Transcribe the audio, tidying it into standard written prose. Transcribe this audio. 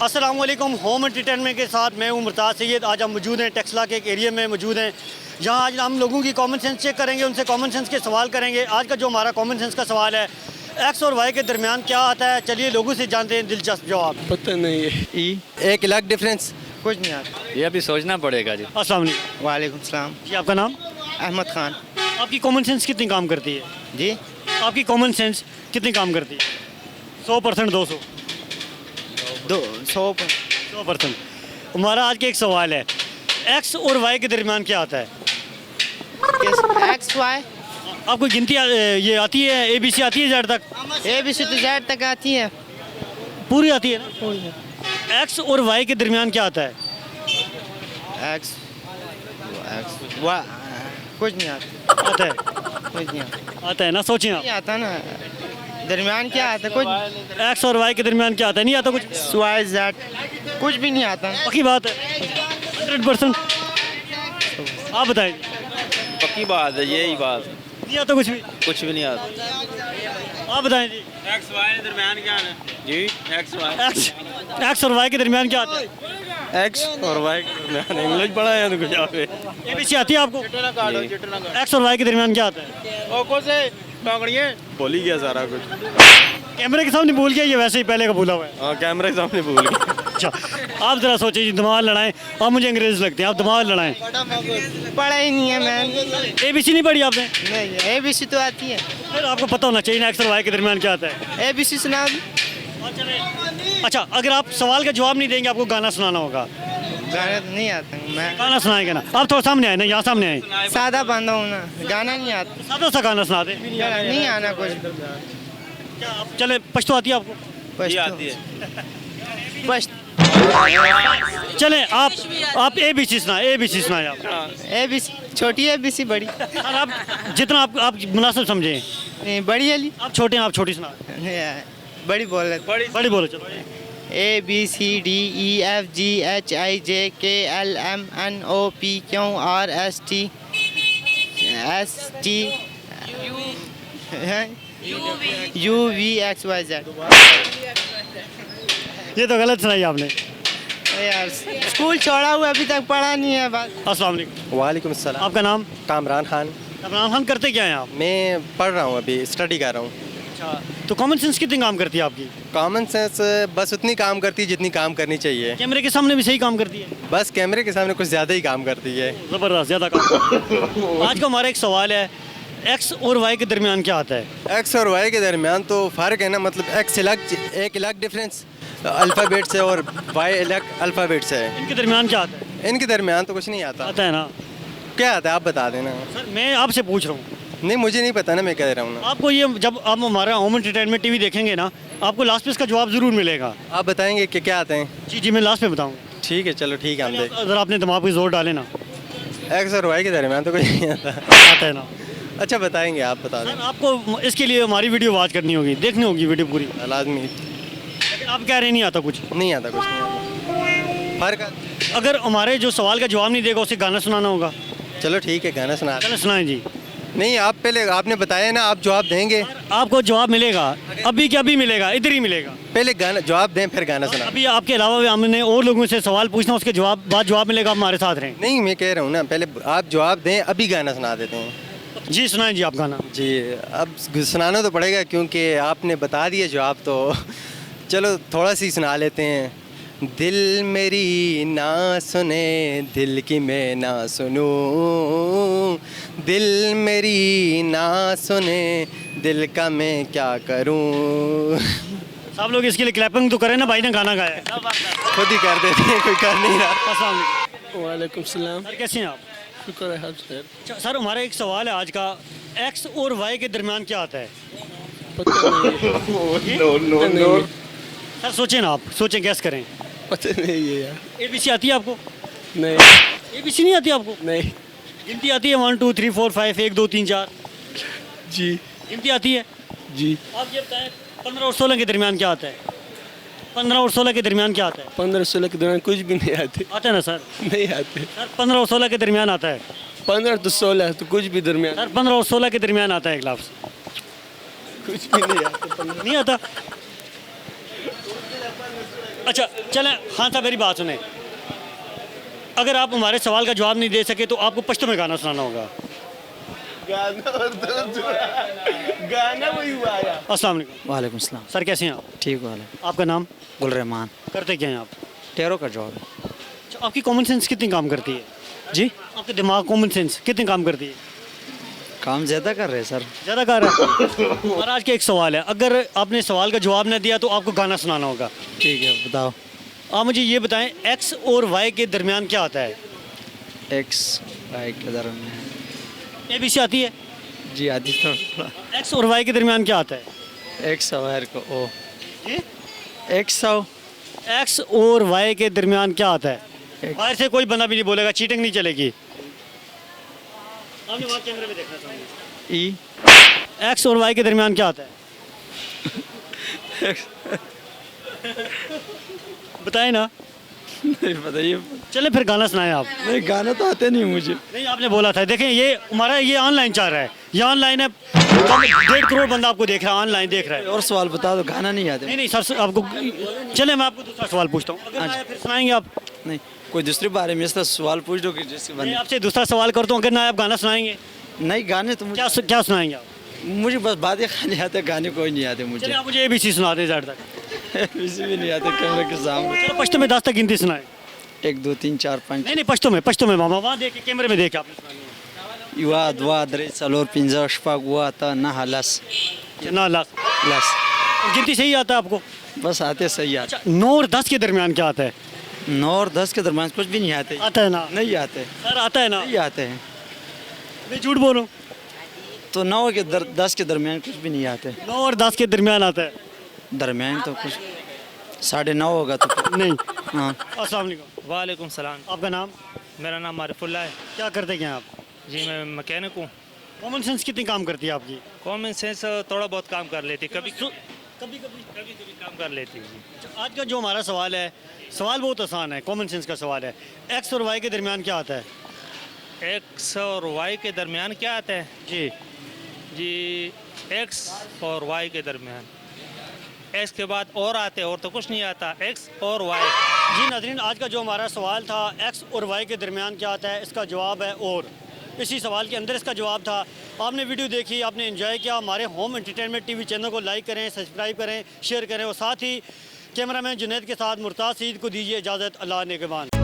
अस्सलाम वालेकुम। Home entertainment के साथ मैं हूं मुर्ताज़ सैयद। आज हम मौजूद हैं टेक्सला के एक एरिया में मौजूद हैं, जहां आज हम लोगों की कॉमन सेंस चेक करेंगे, उनसे कॉमन सेंस के सवाल करेंगे। आज का जो हमारा कॉमन सेंस का सवाल है, एक्स और वाई के दरमियान क्या आता है? चलिए लोगों से जानते हैं दिलचस्प जवाब। पता नहीं है। ई एक लाख डिफरेंस। कुछ नहीं आता। ये अभी सोचना पड़ेगा जी। अस्सलाम वालेकुम वालेकुम सलाम। जी, आपका नाम? अहमद खान। आपकी कॉमन सेंस कितनी काम करती है? जी आपकी कॉमन सेंस कितनी काम करती है? 100%, 200? 100%। हमारा आज का एक सवाल है, एक्स और वाई के दरमियान क्या आता है? एक्स वाई आपको गिनती ये आती है, ABC आती है जेड तक? ए बी सी तो जेड तक आती है। पूरी आती है ना? एक्स और वाई के दरमियान क्या आता है? एक्स एक्स वा कुछ नहीं आता। आता है? कुछ नहीं आता। आता है ना? सोचें आप, नहीं आता ना। दरमियान क्या आता? कुछ एक्स और वाई के दरमियान क्या आता है? नहीं आता कुछ? वाई जेड कुछ भी नहीं आता। पक्की बात है? 100%? आप बताएं। पक्की बात है, यही बात। नहीं आता कुछ भी? कुछ भी नहीं आता। आप बताएं जी। एक्स वाई के दरमियान क्या है जी? एक्स और वाई के दरमियान क्या आता है? एक्स और वाई के दरमियान इंग्लिश पढ़ा है तो कुछ यहाँ पे। ABC आती है आपको? एक्स और वाई के दरमियान क्या आता है? बोल ही गया सारा कुछ। कैमरे के सामने भूल गया, ये वैसे ही पहले का भूला हुआ है। हाँ, कैमरे के सामने भूल गया। अच्छा, आप जरा सोचिए जी, दिमाग लड़ाएं। आप मुझे अंग्रेज लगते हैं, आप दिमाग लड़ाएं। पढ़ा ही नहीं है मैं। ABC नहीं पढ़ी आपने? नहीं ए बी सी तो आती है। फिर आपको पता होना चाहिए ना एक्स और वाई के दरमियान क्या आता है। ए बी सी सुना दी। अच्छा, अगर आप सवाल का जवाब नहीं देंगे, आपको गाना सुनाना होगा। गाना तो नहीं आता मैं। गाना सुनाएंगे ना? आप थोड़ा सामने आए ना, यहाँ सामने आए। सादा बंदा हूँ ना, गाना नहीं आता। सादा सा गाना सुना दे। नहीं आना कुछ। क्या आप चले? पश्तो आती है आपको? आती है। पश्त चले आप ABC सुनाए, ABC सुनाए आप। ए बी सी छोटी है, बी सी बड़ी। और आप जितना आप मुनासिब समझें। नहीं, बड़ी वाली। आप छोटे हैं, आप छोटी सुना। बड़ी बोल रहे। बड़ी बोलो चलो। A B C D E F G H I J K L M N O P Q R S T U V X Y Z. ये तो गलत सुनाई आपने। यार स्कूल छोड़ा हुआ, अभी तक पढ़ा नहीं है। बात अस्सलाम वालेकुम। वालेकुम सलाम। आपका नाम? कामरान खान। इमरान खान। करते क्या हैं आप? मैं पढ़ रहा हूँ, अभी स्टडी कर रहा हूँ। अच्छा, तो कॉमन सेंस कितनी काम करती है आपकी? कॉमन सेंस बस उतनी काम करती है जितनी काम करनी चाहिए। कैमरे के सामने भी सही काम करती है? बस कैमरे के सामने कुछ ज़्यादा ही काम करती है। ज़बरदस्त, ज़्यादा काम। आज का हमारा एक सवाल है, एक्स और वाई के दरमियान क्या आता है? एक्स और वाई के दरमियान तो फ़र्क है ना, मतलब एक्स एक अलग डिफरेंस अल्फ़ाबेट से और वाई अलग अल्फ़ाबेट से है। इनके दरमियान क्या आता है? इनके दरमियान तो कुछ नहीं आता। आता है ना? क्या आता है आप बता देना। सर मैं आपसे पूछ रहा हूँ। नहीं, मुझे नहीं पता ना, मैं कह रहा हूँ ना। आपको ये, जब आप हमारा होम एंटरटेनमेंट TV देखेंगे ना, आपको लास्ट पे इसका जवाब ज़रूर मिलेगा। आप बताएंगे कि क्या आते हैं। जी जी, मैं लास्ट पे बताऊँ। ठीक है, चलो ठीक है, हम देख। अगर आपने दिमाग पे जोर डाले ना। एक्स और वाई के दरमियान तो कुछ नहीं आता। आता है ना? अच्छा बताएंगे, आप बता सर दें। आपको इसके लिए हमारी वीडियो वॉच करनी होगी, देखनी होगी वीडियो पूरी। लाजमी। लेकिन आप कह रहे नहीं आता कुछ। नहीं आता, कुछ नहीं आता। फ़र्क। अगर हमारे जो सवाल का जवाब नहीं देगा, उसे गाना सुनाना होगा। चलो ठीक है, गाना सुना। चलो सुनाएं जी। नहीं, आप पहले आपने बताया ना, आप जवाब देंगे। आपको जवाब मिलेगा, अभी क्या अभी मिलेगा, इधर ही मिलेगा। पहले गाना जवाब दें, फिर गाना सुना। अभी आपके अलावा भी हमने और लोगों से सवाल पूछना, उसके बाद जवाब मिलेगा। आप हमारे साथ रहें। नहीं, मैं कह रहा हूँ ना, पहले आप जवाब दें, अभी गाना सुना देते हैं। जी सुनाएं जी आप गाना। जी, अब सुनाना तो पड़ेगा क्योंकि आपने बता दिया जवाब, तो चलो थोड़ा सी सुना लेते हैं। दिल मेरी ना सुने, दिल की मैं ना सुनूं, दिल मेरी ना सुने, दिल का मैं क्या करूं। सब लोग इसके लिए क्लैपिंग तो करें ना, भाई ने गाना गाया है। खुद ही कर देते हैं, कोई कर नहीं रहा। अस्सलाम वालेकुम। वालेकुम सलाम। सर कैसे हैं आप? शुक्र है आप सर। अच्छा, सर हमारा एक सवाल है आज का, एक्स और वाई के दरमियान क्या आता है? पता नहीं है। सर सोचें ना, आप सोचें, गैस करें। पता नहीं है यार। ABC आती है आपको? नहीं ABC नहीं आती आपको? नहीं। गिनती आती है 1 2 3 4 5 1 2 3 4? जी गिनती आती है? जी। आप ये बताएं, 15 और 16 के दरमियान क्या आता है? 15 और 16 के दरमियान क्या आता है? 15-16 के दौरान कुछ भी नहीं आते। आता है ना सर? नहीं आते। सर 15 और 16 के दरमियान आता है। 15 तो 16 तो कुछ भी दरमियान। सर 15 और 16 के दरमियान आता है एक लफ्ज़। कुछ भी नहीं आता। नहीं आता? अच्छा चलें खान साहब मेरी बात सुने, अगर आप हमारे सवाल का जवाब नहीं दे सके तो आपको पश्तो में गाना सुनाना होगा। गाना वही हुआ यार। अस्सलाम वालेकुम। वालेकुम सलाम। सर कैसे हैं आप? ठीक वाले आपका नाम? गुलरहमान। करते क्या हैं आप? टेरो का जॉब है अच्छा, आपकी कॉमन सेंस कितनी काम करती है? जी। आपके दिमाग कॉमन सेंस कितनी काम करती है? काम ज़्यादा कर रहे हैं सर। ज़्यादा कर रहा है। और आज का एक सवाल है, अगर आपने सवाल का जवाब न दिया तो आपको गाना सुनाना होगा। ठीक है बताओ। आप मुझे ये बताएं एक्स और वाई के दरमियान क्या आता है? एक्स वाई के दरमियान ABC आती है? जी आदि थोड़ा। एक्स और वाई के दरमियान क्या आता है? एक्स वायर को ओ जी? एक्स सौ एक्स और वाई के दरमियान क्या आता है? X। बाहर से कोई बंदा भी नहीं बोलेगा, चीटिंग नहीं चलेगी। आपने वहाँ कैमरे में देखना चाहिए। ई एक्स और वाई के दरमियान क्या आता है? बताएं ना। नहीं बताइए। चले फिर गाना सुनाएं आप। नहीं गाना तो आते नहीं मुझे। नहीं आपने बोला था, देखें ये हमारा ये ऑनलाइन चल रहा है, ये ऑनलाइन है, 1.5 करोड़ बंदा आपको देख रहा है, ऑनलाइन देख रहा है। और सवाल बता दो, गाना नहीं आते। नहीं सर आपको, चले मैं आपको दूसरा सवाल पूछता हूँ, अगर ना आया फिर सुनाएंगे आप? नहीं कोई दूसरे बारे में इसका सवाल पूछ दो कि जिससे मैं बंदे। आपसे दूसरा सवाल करता हूँ, अगर ना आया आप गाना सुनाएंगे? नहीं गाने तो मुझे क्या सुनाएंगे आप? मुझे बस बातें खाली आते, गाने कोई नहीं आते मुझे। चलिए आप मुझे ABC सुना दें ज़्यादा तक। किसी भी नहीं आते कैमरे के सामने। चलो पश्तो में 10 तक गिनती सुनाए। 1 2 3 4 5 नहीं पश्तो में मामा वहाँ देख के कैमरे में देख के आपने सुनानी है। Iwa, dua, dre, salor, pinza, shpa, gua, ta, na, las, ना लास्ट las। गिनती सही आता है आपको? बस आते सही आते। अच्छा 9 और 10 के दरमियान क्या आता है? 9 और 10 के दरमियान कुछ भी नहीं आते। आता है ना? नहीं आते। सर आता है ना? नहीं आते हैं। मैं झूठ बोल रहा हूँ? तो 9 के 10 के दरमियान कुछ भी नहीं आते। 9 और 10 के दरमियान आता है? दरमियान तो कुछ 9:30 होगा तो। नहीं। हाँ अस्सलाम वालेकुम। वालेकुम सलाम। आपका नाम? मेरा नाम मारिफुल्ला है क्या करते क्या हैं आप? जी। मैं मैकेनिक हूँ। कॉमन सेंस कितनी काम करती है आपकी? कॉमन सेंस थोड़ा बहुत काम कर लेती, कभी कभी काम कर लेती जी। आज का जो हमारा सवाल है, सवाल बहुत आसान है, कॉमन सेंस का सवाल है। एक्स और वाई के दरमियान क्या आता है? एक्स और वाई के दरमियान क्या आता है? जी जी एक्स और वाई के दरमियान एक्स के बाद और आते हैं, और तो कुछ नहीं आता, एक्स और वाई। जी नाज़रीन, आज का जो हमारा सवाल था एक्स और वाई के दरमियान क्या आता है, इसका जवाब है और। इसी सवाल के अंदर इसका जवाब था। आपने वीडियो देखी, आपने एंजॉय किया, हमारे होम एंटरटेनमेंट TV चैनल को लाइक करें, सब्सक्राइब करें, शेयर करें और साथ ही कैमरामैन जुनैद के साथ मुर्ताज़ सईद को दीजिए इजाज़त। अल्लाह नेगहबान।